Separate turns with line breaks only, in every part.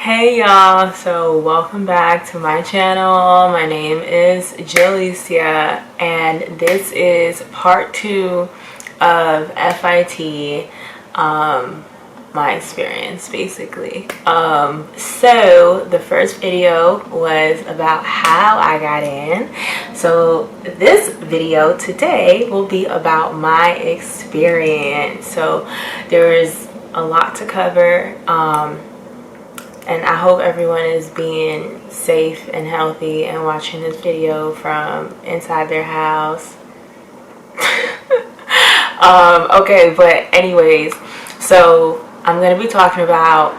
Hey y'all, so welcome back to my channel. My name is Jalicia and this is part 2 of FIT, my experience basically. So the first video was about how I got in. So this video today will be about my experience. So there is a lot to cover. And I hope everyone is being safe and healthy and watching this video from inside their house. Okay, but anyways, so I'm going to be talking about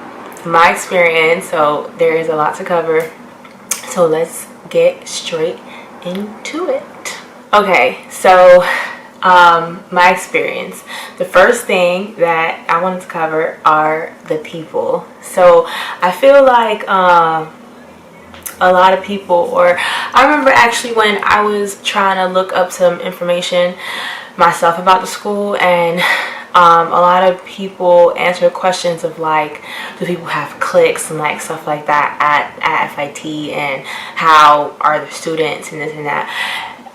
my experience. So there is a lot to cover. So let's get straight into it. Okay, so my experience. The first thing that I wanted to cover are the people. So I feel like a lot of people, or I remember actually when I was trying to look up some information myself about the school, and a lot of people answered questions of like, do people have cliques and like stuff like that at FIT, and how are the students and this and that.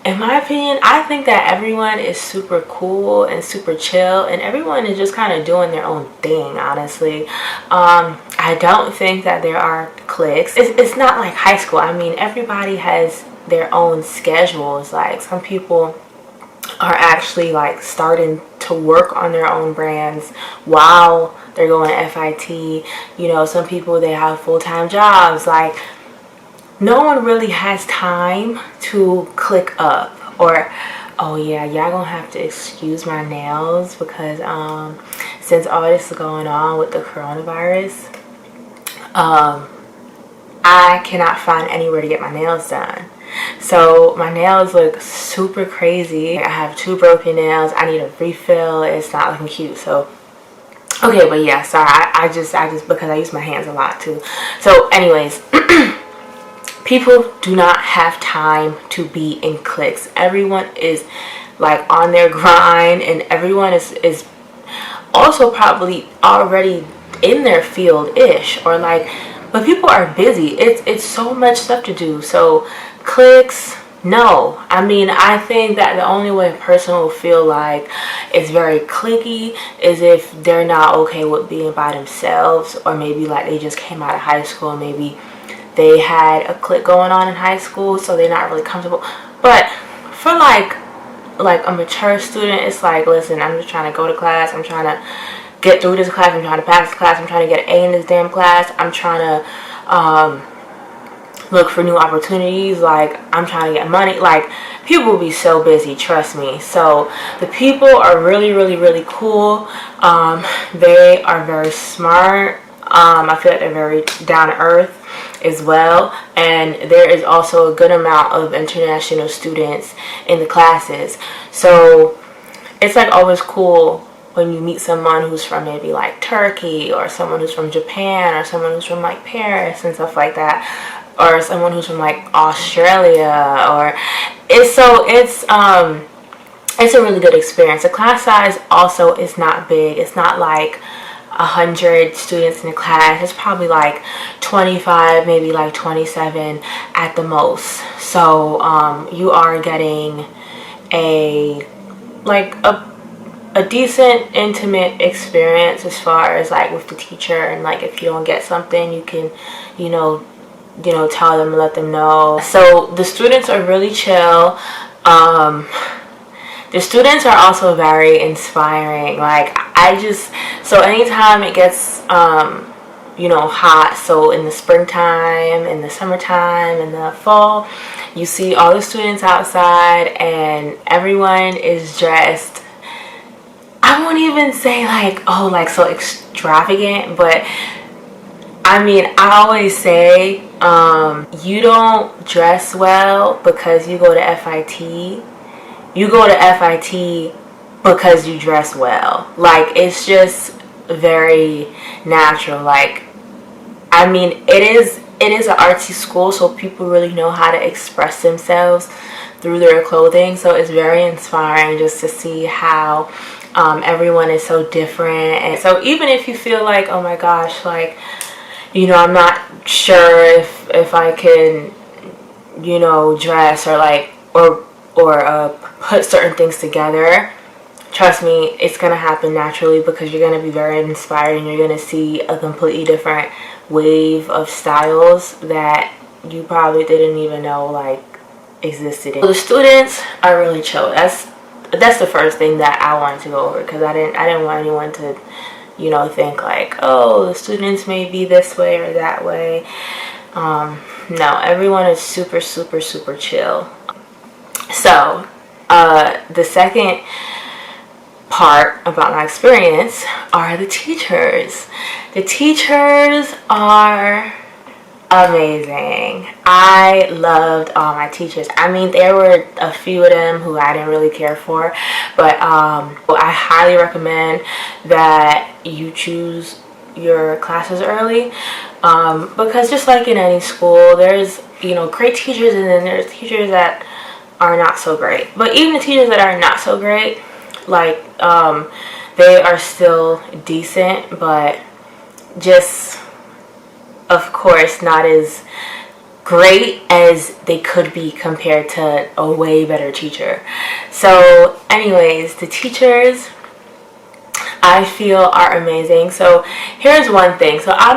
In my opinion, I think that everyone is super cool and super chill, and everyone is just kind of doing their own thing, honestly. I don't think that there are cliques. It's not like high school. I mean, everybody has their own schedules. Like, some people are actually like starting to work on their own brands while they're going to FIT. You know, some people, they have full-time jobs. Like, no one really has time to click up, or, oh yeah, y'all gonna have to excuse my nails because since all this is going on with the coronavirus, I cannot find anywhere to get my nails done. So my nails look super crazy. I have 2 broken nails. I need a refill. It's not looking cute. So okay, but yeah, sorry, I just because I use my hands a lot too. So anyways, people do not have time to be in cliques. Everyone is like on their grind, and everyone is also probably already in their field-ish, or like, but people are busy. It's so much stuff to do. So cliques, no. I mean, I think that the only way a person will feel like it's very cliquey is if they're not okay with being by themselves, or maybe like they just came out of high school and maybe they had a clique going on in high school, so they're not really comfortable. But for like a mature student, it's like, listen, I'm just trying to go to class. I'm trying to get through this class. I'm trying to pass this class. I'm trying to get an A in this damn class. I'm trying to look for new opportunities. Like, I'm trying to get money. Like, people will be so busy, trust me. So the people are really, really, really cool. They are very smart. I feel like they're very down to earth as well, and there is also a good amount of international students in the classes. So it's like always cool when you meet someone who's from maybe like Turkey, or someone who's from Japan, or someone who's from like Paris and stuff like that, or someone who's from like Australia. Or it's a really good experience. The class size also is not big. It's not like 100 students in the class. It's probably like 25, maybe like 27 at the most. So you are getting a decent intimate experience as far as like with the teacher, and like if you don't get something, you can you know tell them, let them know. So the students are really chill. The students are also very inspiring. Like, so anytime it gets, hot, so in the springtime, in the summertime, in the fall, you see all the students outside, and everyone is dressed, I won't even say like, oh, like so extravagant, but I mean, I always say, you don't dress well because you go to FIT. You go to FIT because you dress well. Like, it's just very natural. Like, I mean, it is an artsy school, so people really know how to express themselves through their clothing. So it's very inspiring just to see how everyone is so different. And so even if you feel like, oh my gosh, like, I'm not sure if I can, dress or like or put certain things together. Trust me, it's gonna happen naturally because you're gonna be very inspired and you're gonna see a completely different wave of styles that you probably didn't even know like existed. The students are really chill. That's the first thing that I wanted to go over, because I didn't want anyone to think like, oh, the students may be this way or that way. No, everyone is super super super chill. So the second part about my experience are the teachers. The teachers are amazing. I loved all my teachers. I mean, there were a few of them who I didn't really care for, but I highly recommend that you choose your classes early, because just like in any school, there's great teachers, and then there's teachers that are not so great. But even the teachers that are not so great, like they are still decent, but just, of course, not as great as they could be compared to a way better teacher. So anyways, the teachers I feel are amazing. So here's one thing. So I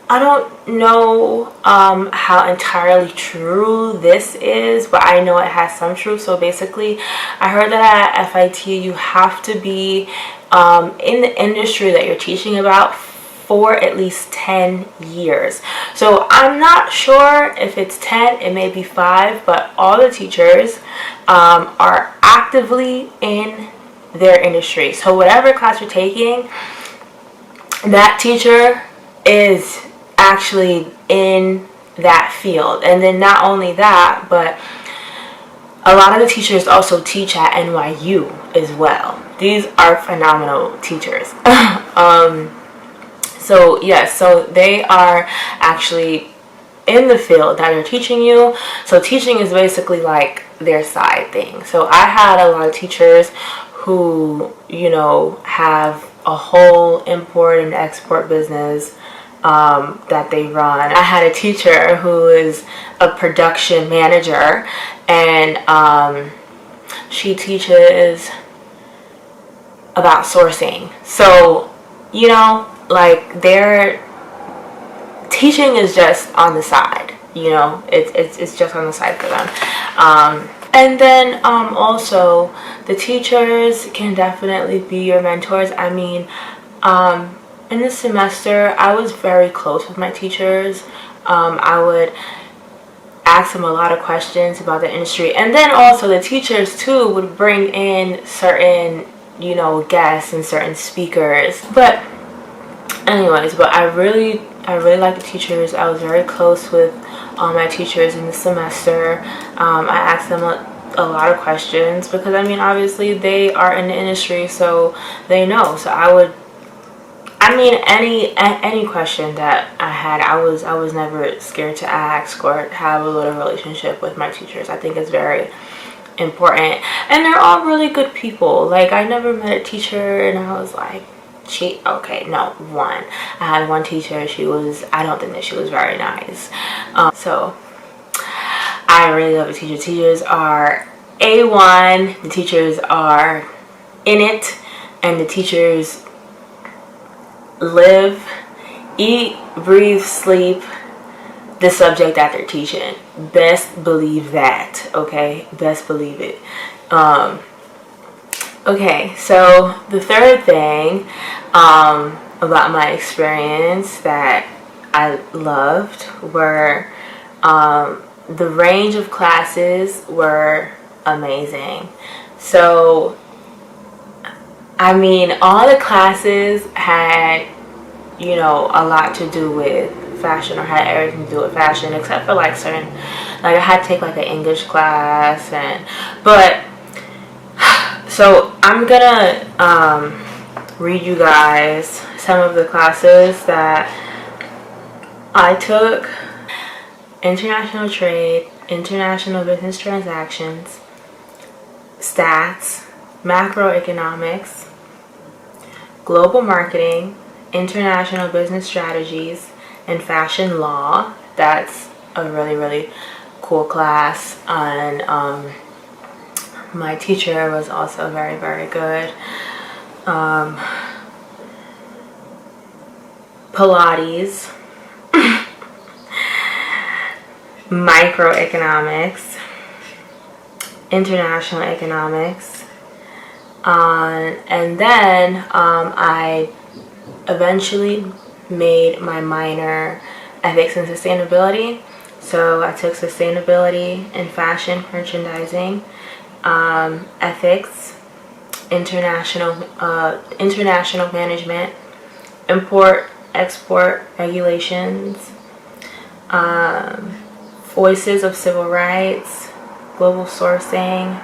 don't know how entirely true this is, but I know it has some truth. So basically, I heard that at FIT you have to be in the industry that you're teaching about for at least 10 years. So I'm not sure if it's 10, it may be 5, but all the teachers are actively in their industry. So whatever class you're taking, that teacher is actually in that field. And then not only that, but a lot of the teachers also teach at NYU as well. These are phenomenal teachers. So yes, so they are actually in the field that they're teaching you. So teaching is basically like their side thing. So I had a lot of teachers who have a whole import and export business that they run. I had a teacher who is a production manager, and she teaches about sourcing. So like their teaching is just on the side. It's just on the side for them. And then also the teachers can definitely be your mentors. I mean, in this semester, I was very close with my teachers. I would ask them a lot of questions about the industry. And then also the teachers, too, would bring in certain, guests and certain speakers. But anyways, I really like the teachers. I was very close with all my teachers in the semester. I asked them a lot of questions because, I mean, obviously they are in the industry, so they know. So any question that I had, I was never scared to ask or have a little relationship with my teachers. I think it's very important, and they're all really good people. Like, I never met a teacher and I was like, one. I had one teacher, I don't think that she was very nice. So I really love the teachers. Teachers are A1, the teachers are in it, and the teachers live, eat, breathe, sleep the subject that they're teaching. Best believe that, okay? Best believe it. Okay, so the third thing about my experience that I loved were the range of classes were amazing. So I mean, all the classes had, a lot to do with fashion, or had everything to do with fashion, except for like certain, like I had to take like an English class, so I'm gonna read you guys some of the classes that I took. International trade, international business transactions, stats, macroeconomics, global marketing, international business strategies, and Fashion Law. That's a really, really cool class, and my teacher was also very, very good. Pilates, microeconomics, international economics, and then I eventually made my minor ethics and sustainability. So I took sustainability and fashion merchandising, ethics, international management, import export regulations, voices of civil rights, global sourcing,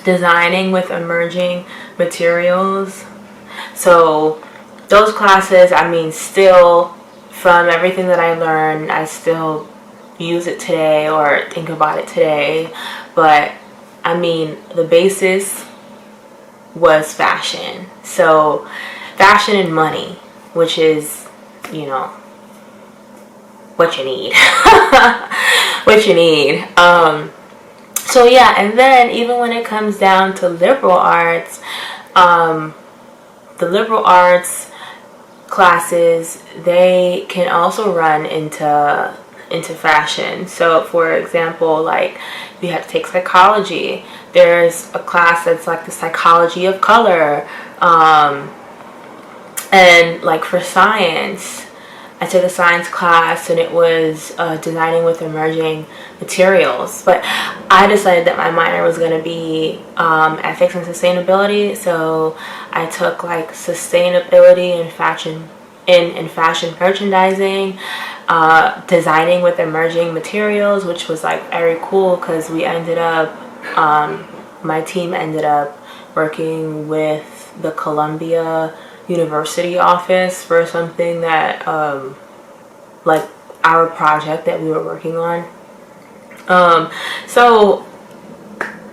designing with emerging materials. So those classes, I mean, still, from everything that I learned, I still use it today or think about it today. But I mean, the basis was fashion. So fashion and money, which is, you know, what you need. What you need. So yeah, and then even when it comes down to liberal arts, the liberal arts classes, they can also run into fashion. So for example, like if you have to take psychology, there's a class that's like the psychology of color. And like for science, I took a science class and it was designing with emerging materials. But I decided that my minor was going to be ethics and sustainability. So I took like sustainability and fashion in fashion merchandising, designing with emerging materials, which was like very cool because we ended up, my team ended up working with the Columbia University office for something that like our project that we were working on. So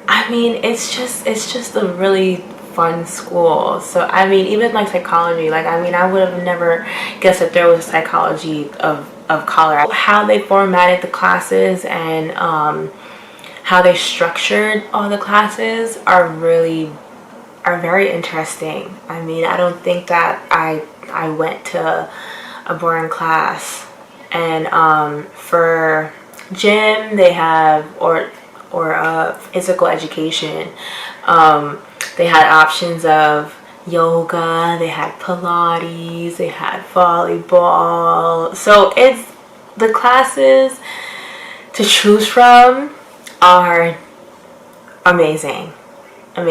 I mean, it's just a really fun school. So I mean, even like psychology, like I mean, I would have never guessed that there was psychology of color. How they formatted the classes and how they structured all the classes are very interesting. I mean, I don't think that I went to a boring class. And for gym, they have or physical education, they had options of yoga, they had Pilates, they had volleyball. So it's, the classes to choose from are amazing. It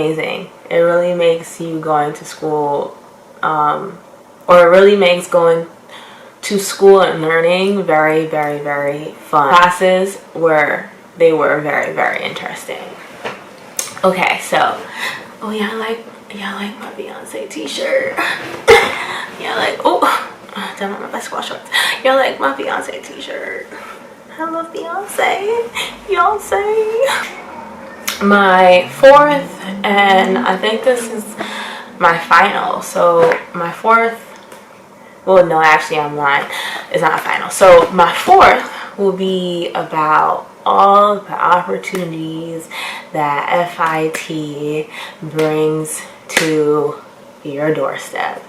really makes you going to school, or it really makes going to school and learning very, very, very fun. Classes were very, very interesting. Okay, so y'all like my Beyonce t-shirt. Y'all like, damn, my basketball shorts. Y'all like my Beyonce t-shirt. I love Beyonce. My fourth, and I think this is my final. So my fourth, well, no, actually I'm lying. It's not a final. So my fourth will be about all the opportunities that FIT brings to your doorstep.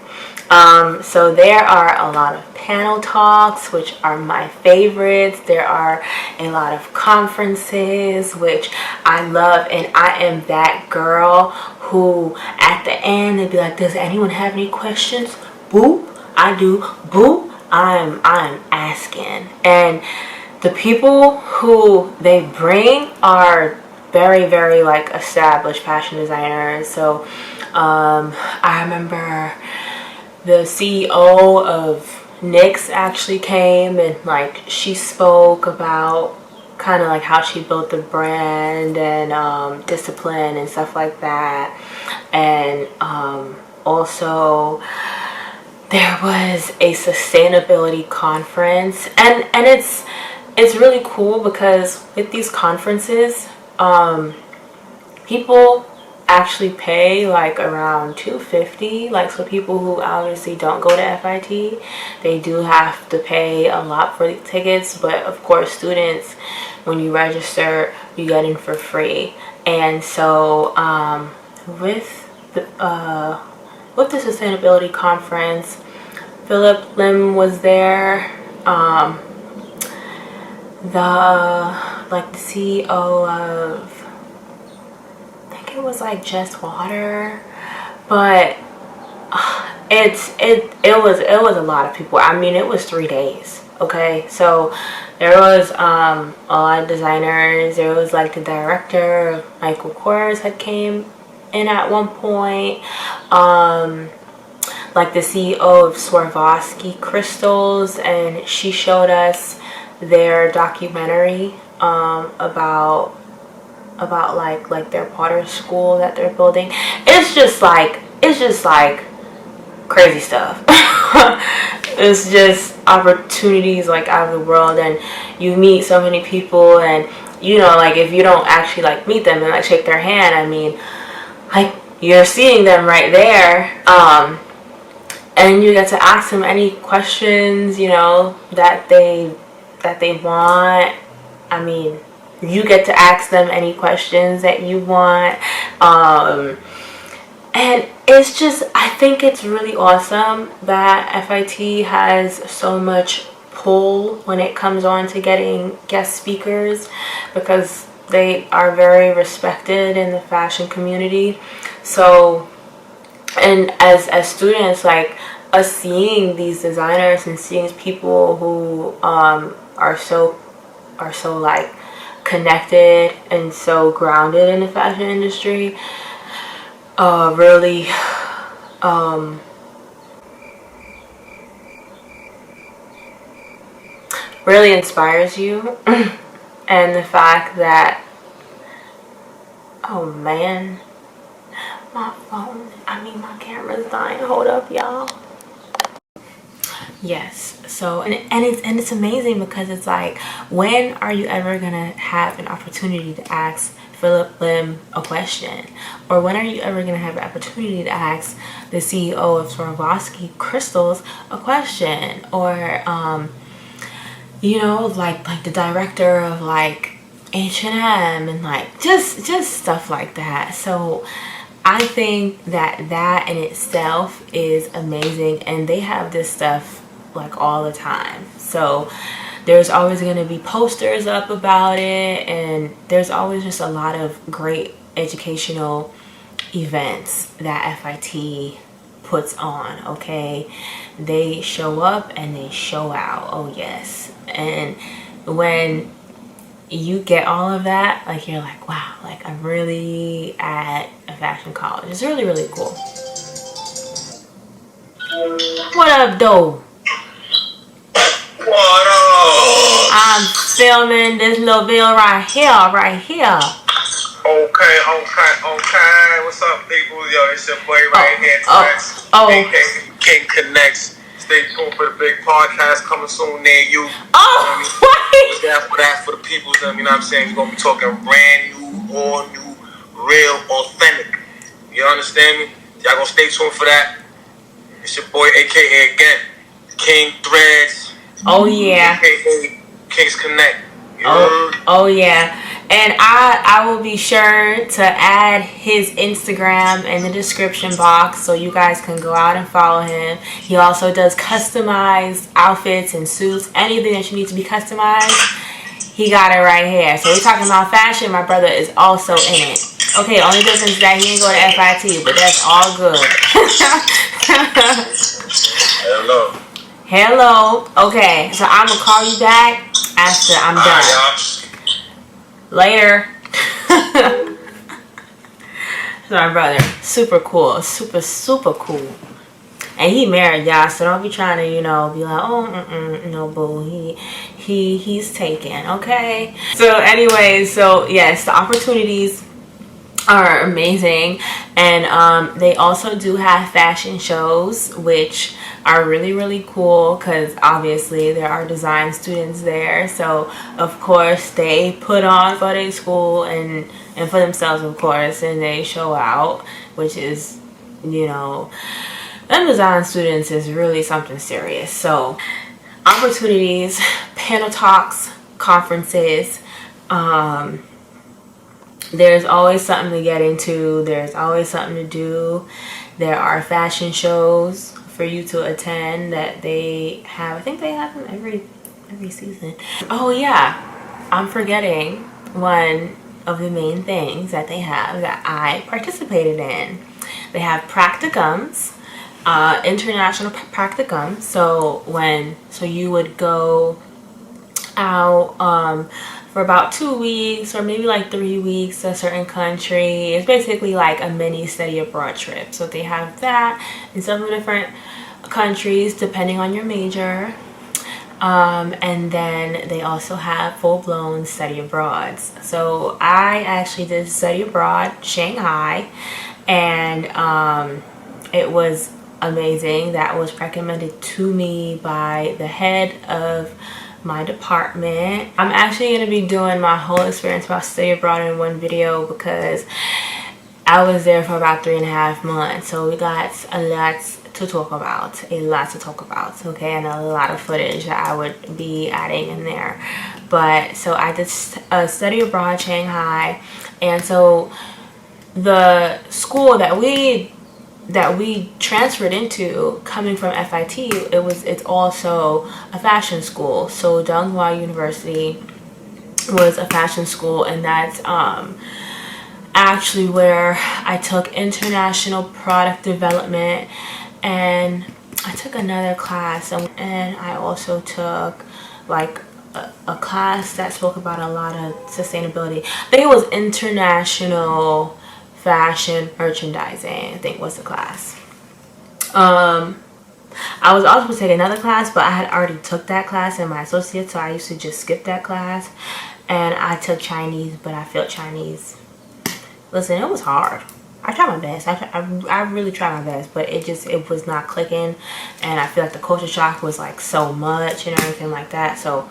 So there are a lot of panel talks, which are my favorites. There are a lot of conferences, which I love, and I am that girl who at the end they'd be like, does anyone have any questions? Boop, I do. Boop, I'm asking. And the people who they bring are very, very like established fashion designers. So I remember the CEO of NYC actually came, and like she spoke about kind of like how she built the brand and discipline and stuff like that. And also there was a sustainability conference, and it's really cool because with these conferences, people actually pay like around $250. Like, so people who obviously don't go to FIT, they do have to pay a lot for the tickets. But of course, students, when you register, you get in for free. And so with the sustainability conference, Philip Lim was there. The CEO of, I think it was like Just Water, but it was a lot of people. I mean, it was 3 days. Okay, so there was a lot of designers. There was like the director, Michael Kors, had came in at one point. Like the CEO of Swarovski Crystals, and she showed us their documentary about like their potter school that they're building. It's just like crazy stuff. It's just opportunities like out of the world, and you meet so many people, and you know, like if you don't actually like meet them and like shake their hand, I mean, like you're seeing them right there, and you get to ask them any questions, you know, that they want. I mean, you get to ask them any questions that you want. And it's just, I think it's really awesome that FIT has so much pull when it comes on to getting guest speakers, because they are very respected in the fashion community. So, and as students, like us seeing these designers and seeing people who are so like connected and so grounded in the fashion industry, really really inspires you. And the fact that, oh man, my phone, my camera's dying. Hold up, y'all. Yes, so and it's amazing, because it's like, when are you ever gonna have an opportunity to ask Philip Lim a question? Or when are you ever gonna have an opportunity to ask the CEO of Swarovski Crystals a question? Or you know, like the director of like H&M, and like just stuff like that. So I think that in itself is amazing, and they have this stuff like all the time. So there's always going to be posters up about it, and there's always just a lot of great educational events that FIT puts on. Okay, they show up and they show out. Oh yes. And when you get all of that, like you're like, wow, like I'm really at a fashion college. It's really, really cool. What up, though?
What up?
I'm filming this little video right here.
Okay. What's up, people? Yo, it's your boy right here, Trax. AKA King Connects. Stay tuned for the big podcast coming soon near you.
Wait.
That's for the people. You know what I'm saying? We're gonna be talking brand new, all new, real, authentic. You understand me? Y'all gonna stay tuned for that. It's your boy, AKA again, King Threads.
Oh yeah.
AKA Kings Connect.
Oh yeah. And I will be sure to add his Instagram in the description box, so you guys can go out and follow him. He also does customized outfits and suits. Anything that you need to be customized, he got it right here. So we're talking about fashion. My brother is also in it. Okay, only difference is that he didn't go to FIT, but that's all good. Hello. Okay, so I'm going to call you back after I'm done. Later. So my brother, super cool. Super cool. And he married, y'all, so don't be trying to, you know, be like, oh, no, boo. He's taken, okay? So anyway, so yes, the opportunities are amazing, and they also do have fashion shows, which are really, really cool, because obviously there are design students there. So of course they put on for their school and and for themselves, of course, and they show out, which is, you know, them design students is really something serious. So opportunities, panel talks, conferences, there's always something to get into, there's always something to do. There are fashion shows for you to attend that they have. I think they have them every season. Oh yeah, I'm forgetting one of the main things that they have that I participated in. They have practicums, international practicums. So you would go out for about 2 weeks or maybe like 3 weeks to a certain country. It's basically like a mini study abroad trip. So they have that in several different countries depending on your major. And then they also have full-blown study abroads. So I actually did study abroad Shanghai, and it was amazing. That was recommended to me by the head of my department. I'm actually going to be doing my whole experience about study abroad in one video because I was there for about 3.5 months. So we got a lot to talk about, okay, and a lot of footage that I would be adding in there. But so I did study abroad Shanghai, and so the school that we transferred into, coming from FIT, it's also a fashion school. So Donghua University was a fashion school, and that's actually where I took international product development, and I took another class, and I also took like a class that spoke about a lot of sustainability. I think it was international fashion merchandising, I think was the class. I was also supposed to take another class, but I had already took that class in my associate, so I used to just skip that class. And I took Chinese, but I failed Chinese. Listen, it was hard. I tried my best. I really tried my best, but it was not clicking, and I feel like the culture shock was like so much and everything like that. So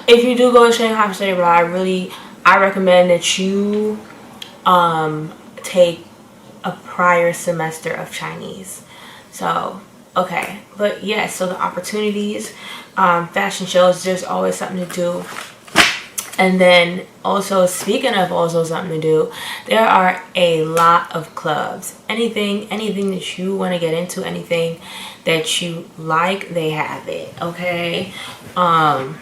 if you do go to Shanghai for study abroad, I recommend that you take a prior semester of Chinese. So okay, but yes, so the opportunities, fashion shows, there's always something to do. And then also, speaking of also something to do, there are a lot of clubs. Anything that you want to get into, anything that you like, they have it, okay? I'm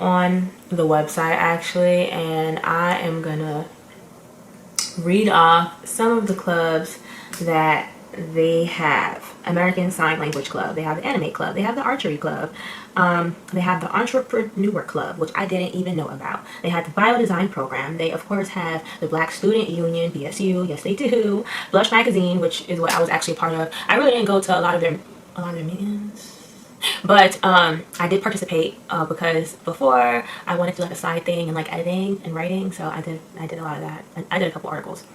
on the website actually, and I am gonna read off some of the clubs that they have. American Sign Language Club, they have the Anime Club, they have the Archery Club, they have the Entrepreneur Club, which I didn't even know about. They have the Biodesign Program. They of course have the Black Student Union, BSU, yes they do. Blush Magazine, which is what I was actually a part of. I really didn't go to a lot of their meetings, but I did participate because before I wanted to do like a side thing and like editing and writing, so I did a lot of that. I did a couple articles.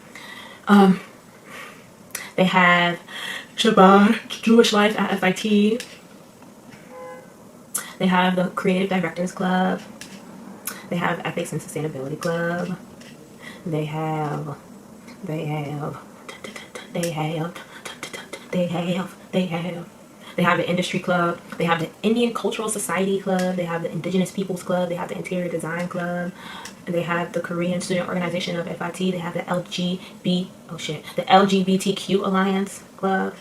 They have Shabbat, Jewish Life at FIT. They have the Creative Directors Club. They have Ethics and Sustainability Club. They have the Industry Club. They have the Indian Cultural Society Club. They have the Indigenous Peoples Club. They have the Interior Design Club. They have the Korean Student Organization of FIT. They have the LGBTQ Alliance Club.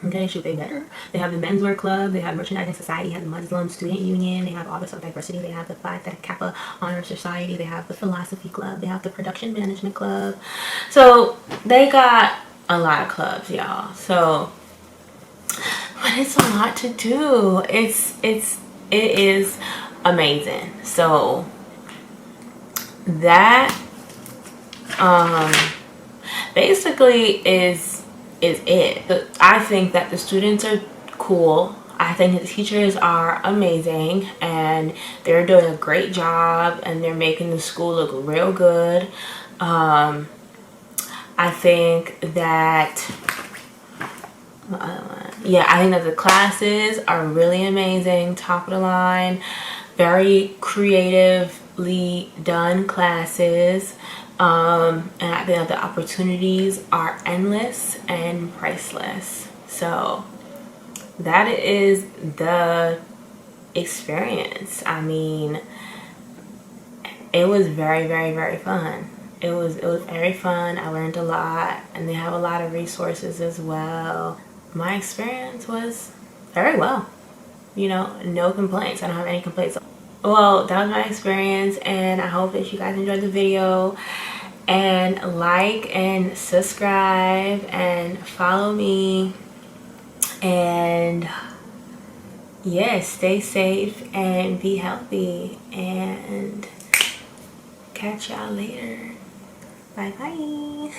Okay, should they better? They have the Menswear Club. They have Merchandising Society. They have the Muslim Student Union. They have Office of Diversity. They have the Phi Theta Kappa Honor Society. They have the Philosophy Club. They have the Production Management Club. So they got a lot of clubs, y'all. So, but it's a lot to do. It is amazing. So that basically is it. I think that the students are cool. I think the teachers are amazing, and they're doing a great job, and they're making the school look real good. I think that I think that the classes are really amazing, top of the line. very creatively done classes. And I think the opportunities are endless and priceless. So that is the experience. I mean, it was very, very, very fun. It was very fun. I learned a lot, and they have a lot of resources as well. My experience was very well. You know, no complaints. I don't have any complaints. Well, that was my experience, and I hope that you guys enjoyed the video. And like and subscribe and follow me. And yes, stay safe and be healthy. And catch y'all later. Bye bye.